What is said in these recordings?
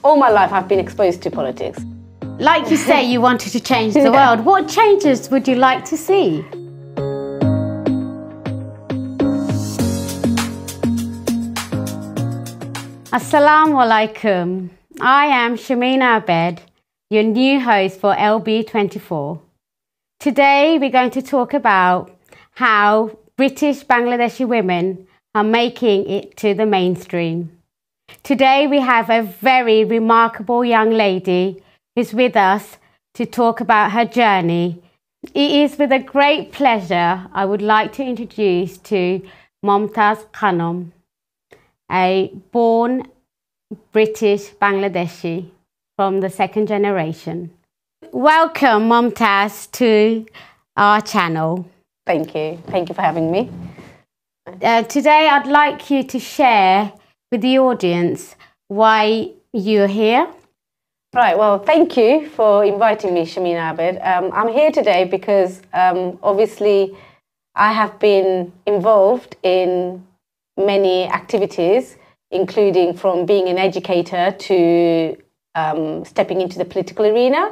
all my life I've been exposed to politics. Like you say, you wanted to change the world. What changes would you like to see? Assalamu alaikum. I am Shamina Abed, your new host for LB24. Today we're going to talk about how British Bangladeshi women are making it to the mainstream. Today we have a very remarkable young lady who's with us to talk about her journey. It is with a great pleasure I would like to introduce to Momtaz Khanom, a born British Bangladeshi from the second generation. Welcome, Momtaz, to our channel. Thank you. Thank you for having me. Today I'd like you to share with the audience why you're here. Right, well, thank you for inviting me, Shamina Abed. I'm here today because obviously I have been involved in many activities, including from being an educator to stepping into the political arena.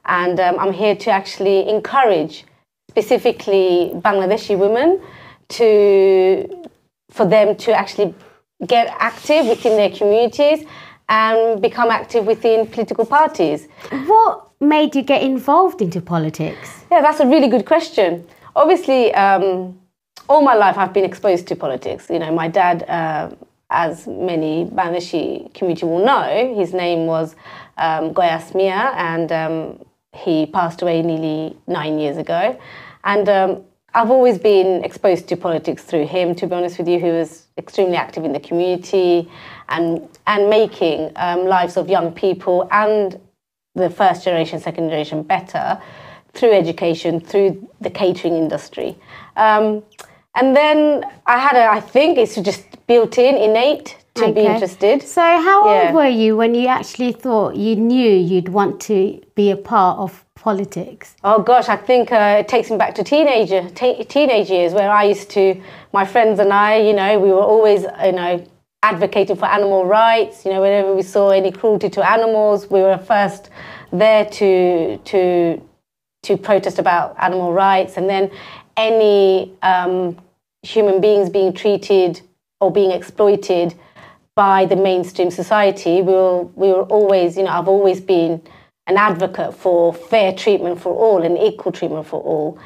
And I'm here to actually encourage specifically Bangladeshi women for them to actually get active within their communities and become active within political parties. What made you get involved into politics? Yeah, that's a really good question. Obviously, all my life I've been exposed to politics. You know, my dad, as many Bangladeshi community will know, his name was Goyas Mia, and he passed away nearly 9 years ago. And I've always been exposed to politics through him, to be honest with you, who was extremely active in the community and making lives of young people and the first generation, second generation better through education, through the catering industry. And then I think it's just built in, innate, to be interested. So how old were you when you actually thought you knew you'd want to be a part of politics? Oh gosh, I think it takes me back to teenage years, where I used to, my friends and I, you know, we were always, you know, advocating for animal rights. You know, whenever we saw any cruelty to animals, we were first there to protest about animal rights. And then any human beings being treated or being exploited by the mainstream society, we were always, you know, I've always been an advocate for fair treatment for all and equal treatment for all.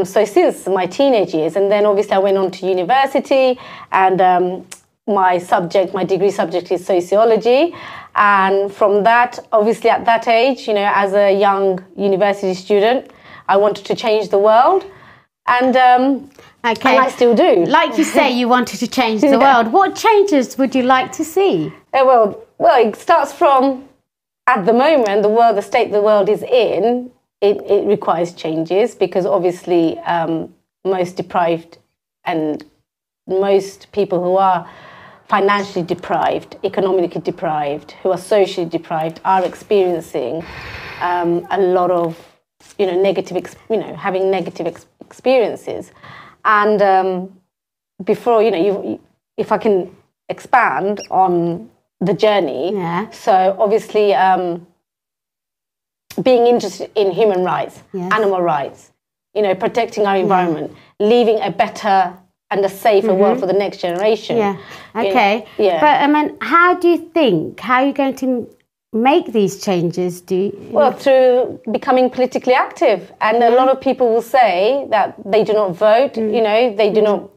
So since my teenage years, and then obviously I went on to university, and my degree subject is sociology. And from that, obviously at that age, you know, as a young university student, I wanted to change the world. And and I still do. Like you say, you wanted to change the world. What changes would you like to see? Well, it starts from, at the moment, the state the world is in, it requires changes, because obviously most deprived and most people who are financially deprived, economically deprived, who are socially deprived, are experiencing a lot of, you know, having negative experiences. And before, you know, if I can expand on the journey. Yeah. So obviously being interested in human rights, animal rights, you know, protecting our environment, leaving a better and a safer world for the next generation. Yeah. Okay. You know? Yeah. But I mean, how are you going to make these changes? Well, through becoming politically active. And a lot of people will say that they do not vote, you know, they do not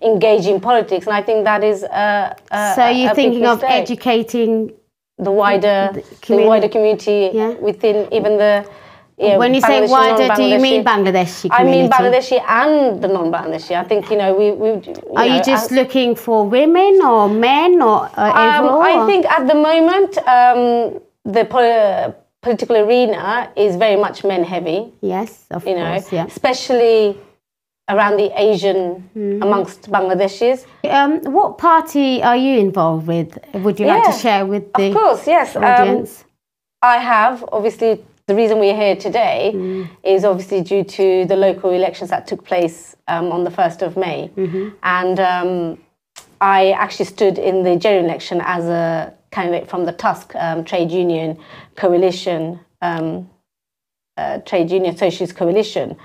engage in politics, and I think that is so you're thinking of educating the wider community within even the when you say wider, do you mean Bangladeshi community? I mean Bangladeshi and the non-Bangladeshi. I think, you know, are you just looking for women or men or overall? I think at the moment the political arena is very much men heavy. Yes, of course. You know, especially around the Asian, amongst Bangladeshis. What party are you involved with? Would you like to share with the Of course, yes. audience? I have, obviously, the reason we're here today is obviously due to the local elections that took place on the 1st of May. And I actually stood in the general election as a candidate from the Tusk Trade Union Coalition, Trade Union Socialist Coalition.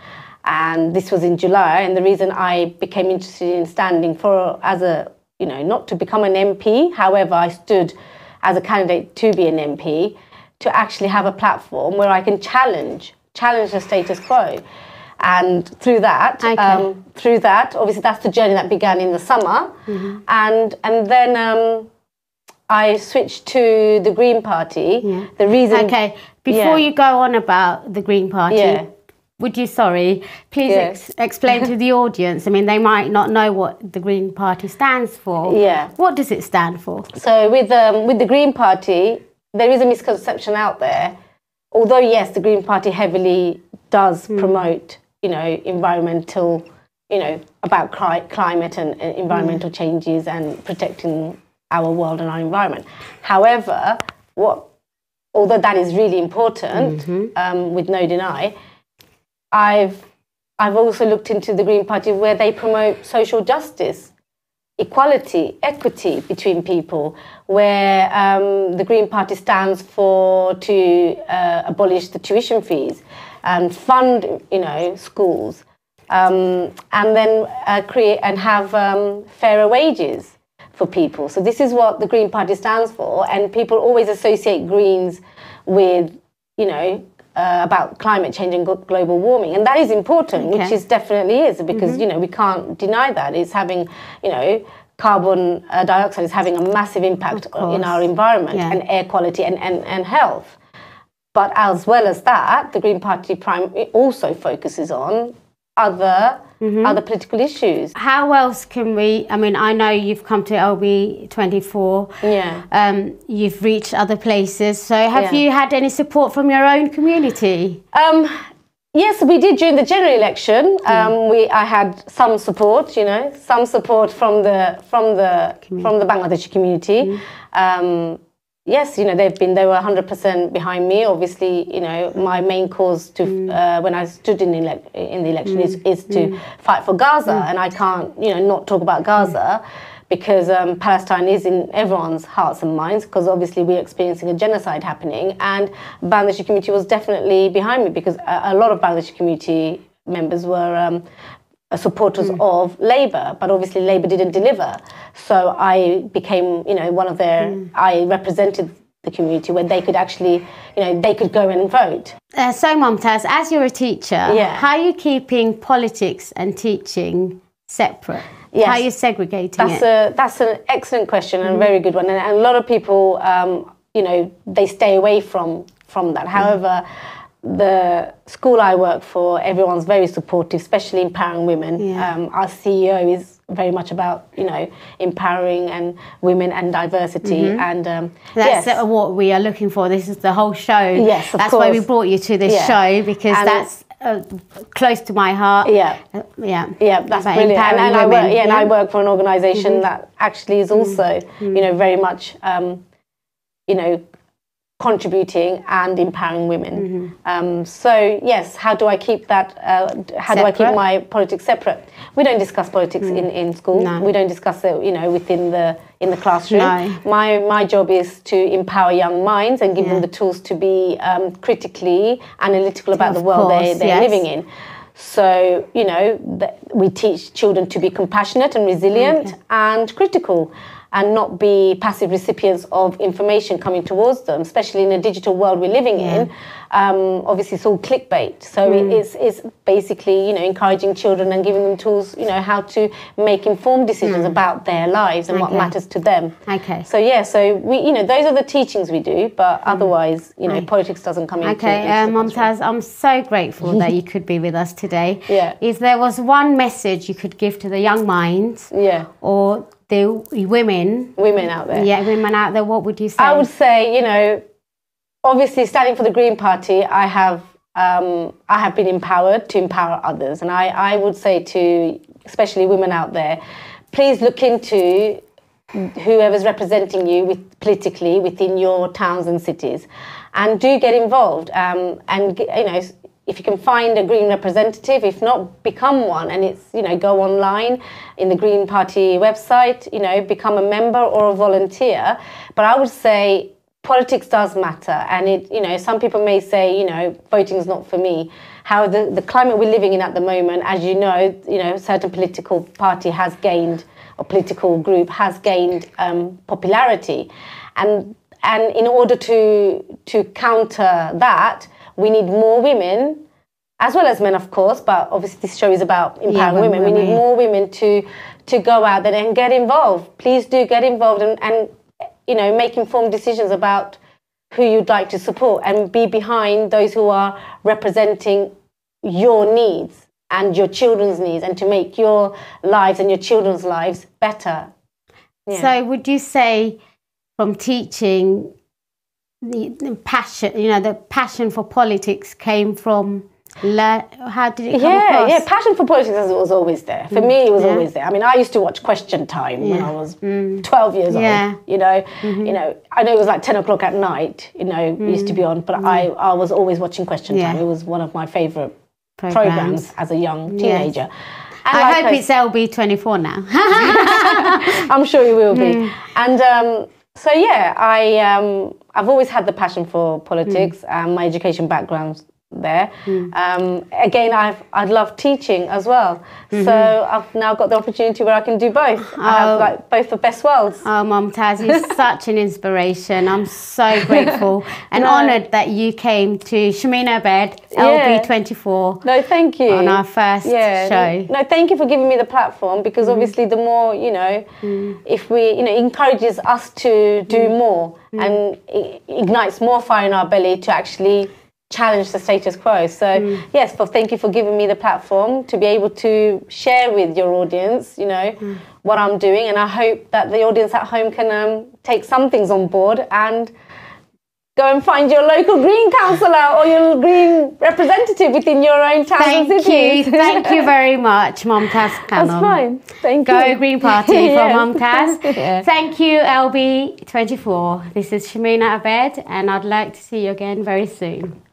And this was in July. And the reason I became interested in standing for, as a, not to become an MP, however, I stood as a candidate to be an MP, to actually have a platform where I can challenge the status quo. And through that, obviously that's the journey that began in the summer. And then I switched to the Green Party. The reason... Okay, before you go on about the Green Party, would you, please explain to the audience? I mean, they might not know what the Green Party stands for. What does it stand for? So with the Green Party, there is a misconception out there. Although, yes, the Green Party heavily does promote, environmental, about climate and environmental changes and protecting our world and our environment. However, although that is really important, with no deny, I've also looked into the Green Party where they promote social justice, equality, equity between people, where the Green Party stands to abolish the tuition fees and fund, schools, and then create and have fairer wages for people. So this is what the Green Party stands for, and people always associate Greens with, about climate change and global warming, and that is important, which is definitely is, because we can't deny that it's having, carbon dioxide is having a massive impact in our environment and air quality and health. But as well as that, the Green Party also focuses on other political issues. How else can we, I mean, I know you've come to LB24, you've reached other places, so have you had any support from your own community? Yes, we did during the general election. I had some support, some support from the Bangladeshi community. Yes, they were 100% behind me. Obviously, my main cause to when I stood in the election is to fight for Gaza, and I can't, not talk about Gaza because Palestine is in everyone's hearts and minds, because obviously we're experiencing a genocide happening, and Bangladeshi community was definitely behind me because a lot of Bangladeshi community members were supporters of Labour, but obviously Labour didn't deliver. So I became, one of their, I represented the community where they could actually, they could go and vote. So Momtaz, as you're a teacher, how are you keeping politics and teaching separate? Yes. How are you segregating it? That's an excellent question and a very good one. And a lot of people, they stay away from that. However, the school I work for, everyone's very supportive, especially empowering women. Our CEO is very much about, empowering and women and diversity. And that's what we are looking for. This is the whole show. Yes, of that's course. why we brought you to this show, because that's close to my heart. That's brilliant. And I work for an organisation that actually is also, very much, contributing and empowering women. So yes, how do I keep that? How do I keep my politics separate? We don't discuss politics in school. No. We don't discuss it, within in the classroom. No. My job is to empower young minds and give them the tools to be critically analytical about the world they're living in. So we teach children to be compassionate and resilient and critical, and not be passive recipients of information coming towards them, especially in the digital world we're living in. Obviously, it's all clickbait. So it's basically, encouraging children and giving them tools, how to make informed decisions about their lives and what matters to them. So we, those are the teachings we do, but otherwise, politics doesn't come into it. Momtaz, I'm so grateful that you could be with us today. If there was one message you could give to the young minds, or the women out there. Women out there, what would you say? I would say, obviously standing for the Green Party, I have been empowered to empower others. And I would say to, especially women out there, please look into whoever's representing you politically within your towns and cities, and do get involved. And if you can find a Green representative, if not, become one. And it's, you know, go online in the Green Party website, you know, become a member or a volunteer. But I would say politics does matter. And it, you know, some people may say, you know, voting is not for me. How the climate we're living in at the moment, as you know, a certain political party has gained, or political group has gained popularity. And in order to counter that, we need more women, as well as men, of course, but obviously this show is about empowering women. We need more women to go out there and get involved. Please do get involved and you know, make informed decisions about who you'd like to support and be behind those who are representing your needs and your children's needs, and to make your lives and your children's lives better. Yeah. So would you say from teaching, the passion, you know, the passion for politics came from, how did it come across? Yeah, passion for politics was always there. For me, it was always there. I mean, I used to watch Question Time when I was 12 years old, you know. You know, I know it was like 10 o'clock at night, you know, used to be on, but I was always watching Question Time. It was one of my favourite programs as a young teenager. And I hope it's LB24 now. I'm sure it will be. And so, yeah, I've always had the passion for politics, and my education background's there. Again, I'd love teaching as well. So I've now got the opportunity where I can do both. I have like both the best worlds. Oh, Momtaz, you're such an inspiration. I'm so grateful and honoured that you came to Shamina Abed, LB24. No, thank you. On our first show. No, thank you for giving me the platform, because obviously the more, you know, if we, you know, encourages us to do more and it ignites more fire in our belly to actually challenge the status quo. So yes, thank you for giving me the platform to be able to share with your audience, you know, what I'm doing, and I hope that the audience at home can take some things on board and go and find your local Green councillor or your Green representative within your own town and city. Thank you very much, Momtaz Khanom. That's fine. Thank you. Go Green Party for Momtaz. Thank you, LB24. This is Shamina Abed, and I'd like to see you again very soon.